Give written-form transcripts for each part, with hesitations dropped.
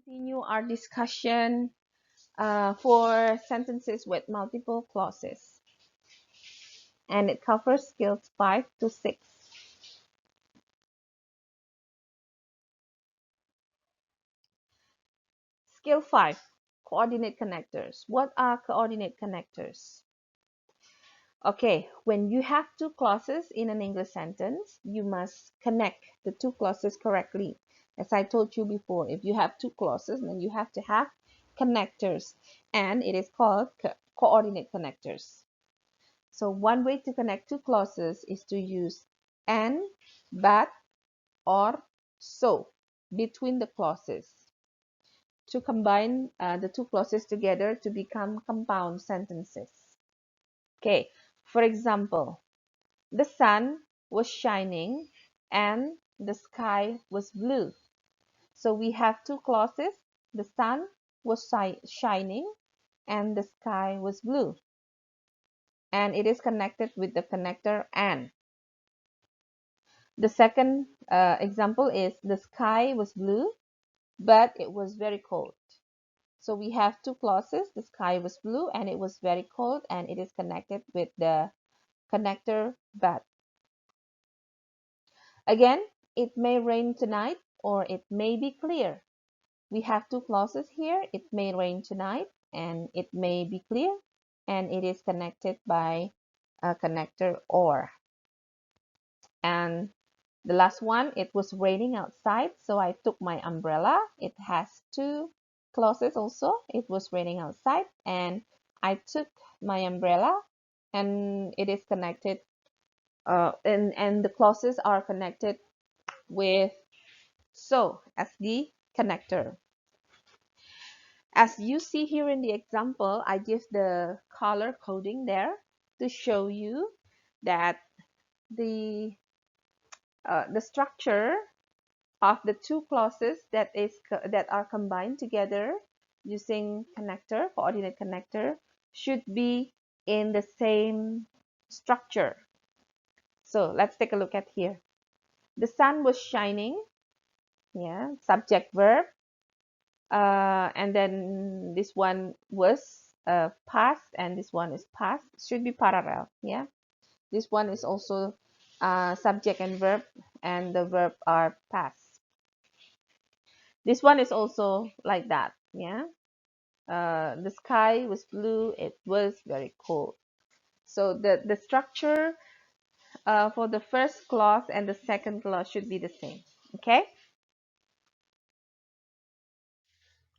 Continue our discussion for sentences with multiple clauses, and it covers skills 5 to 6. Skill 5, coordinate connectors. What are coordinate connectors? Okay, when you have two clauses in an English sentence, you must connect the two clauses correctly. As I told you before, if you have two clauses, then you have to have connectors, and it is called coordinate connectors. So one way to connect two clauses is to use and, but, or, so between the clauses to combine the two clauses together to become compound sentences. Okay, for example, the sun was shining and the sky was blue. So we have two clauses. The sun was shining and the sky was blue. And it is connected with the connector and. The second example is the sky was blue, but it was very cold. So we have two clauses. The sky was blue and it was very cold, and it is connected with the connector but. Again, it may rain tonight or it may be clear. We have two clauses here. It may rain tonight and it may be clear, and it is connected by a connector or. And the last one, it was raining outside, so I took my umbrella. It has two clauses also. It was raining outside and I took my umbrella, and it is connected and the clauses are connected with so as the connector. As you see here in the example, I give the color coding there to show you that the structure of the two clauses that are combined together using coordinate connector should be in the same structure. So let's take a look at here. The sun was shining, yeah, subject verb, and then this one was past and this one is past. It should be parallel, yeah. This one is also subject and verb, and the verb are past. This one is also like that, yeah. The sky was blue, it was very cold. So the structure for the first clause and the second clause should be the same. Okay.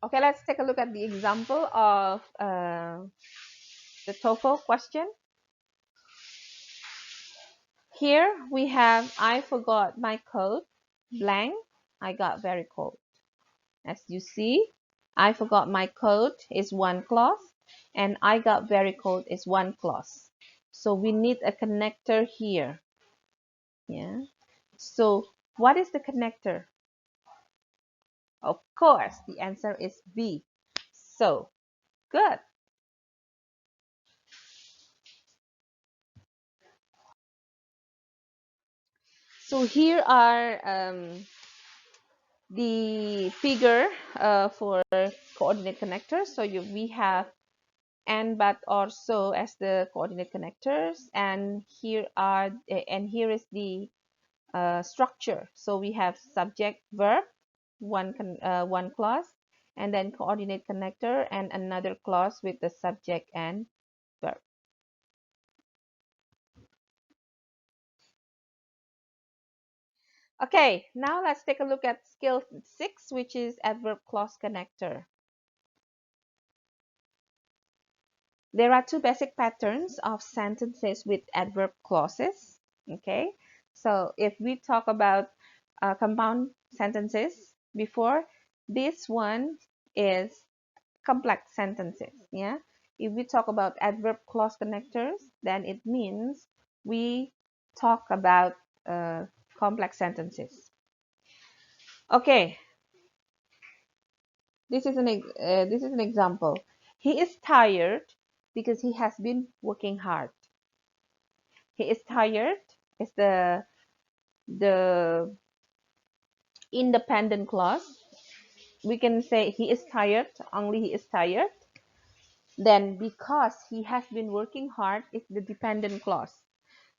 Okay, let's take a look at the example of the TOEFL question. Here we have I forgot my coat blank, I got very cold. As you see, I forgot my coat is one clause and I got very cold is one clause. So we need a connector here. Yeah. So what is the connector? Of course, the answer is B. So good. So here are the figure for coordinate connectors. So we have and, but, or, so as the coordinate connectors, and here is the structure. So we have subject verb, one clause, and then coordinate connector and another clause with the subject and verb. Okay, now let's take a look at skill 6, which is adverb clause connector. There are two basic patterns of sentences with adverb clauses. Okay, so if we talk about compound sentences before, this one is complex sentences. Yeah, if we talk about adverb clause connectors, then it means we talk about complex sentences. Okay, this is an example. He is tired because he has been working hard. He is tired is the independent clause, we can say he is tired, only he is tired. Then because he has been working hard is the dependent clause.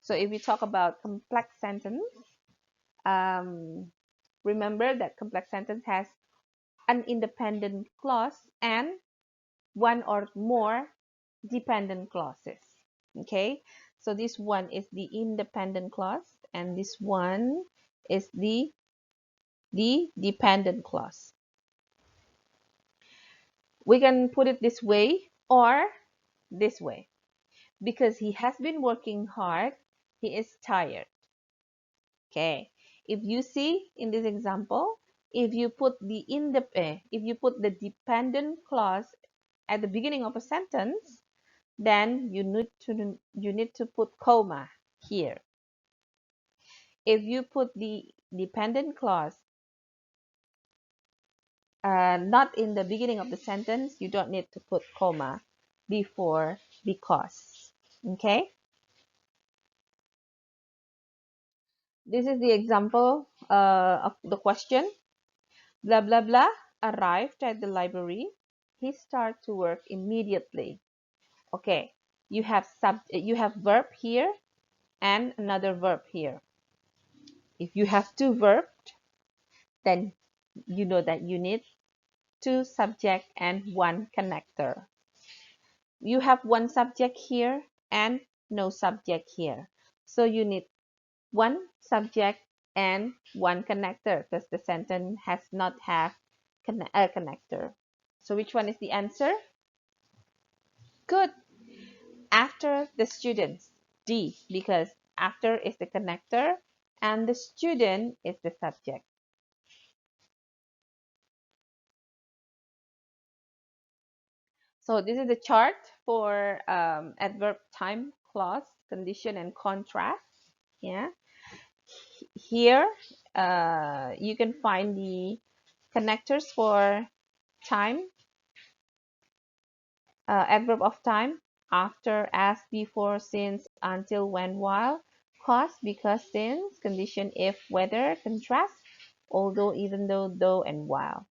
So if we talk about complex sentence, um, remember that complex sentence has an independent clause and one or more dependent clauses. Okay, so this one is the independent clause and this one is the dependent clause. We can put it this way or this way. Because he has been working hard, he is tired. Okay, if you see in this example, if you put the dependent clause at the beginning of a sentence, then you need to put comma here. If you put the dependent clause not in the beginning of the sentence, you don't need to put comma before because. Okay, this is the example of the question. Blah blah blah arrived at the library. He started to work immediately. Okay, you have verb here and another verb here. If you have two verbs, then you know that you need two subject and one connector. You have one subject here and no subject here. So you need one subject and one connector because the sentence has not have a connector. So which one is the answer? Good. After the students, D, because after is the connector and the student is the subject. So this is the chart for adverb time, clause, condition, and contrast. Yeah. Here you can find the connectors for time, adverb of time, after, as, before, since, until, when, while, cause, because, since, condition, if, whether, contrast, although, even though, and while.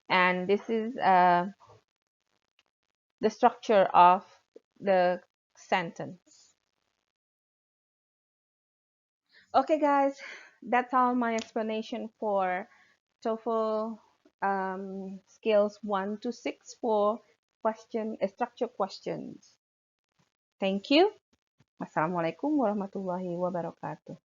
And this is the structure of the sentence. Okay, guys, that's all my explanation for TOEFL skills 1 to 6 for structure questions. Thank you. Wassalamualaikum warahmatullahi wabarakatuh.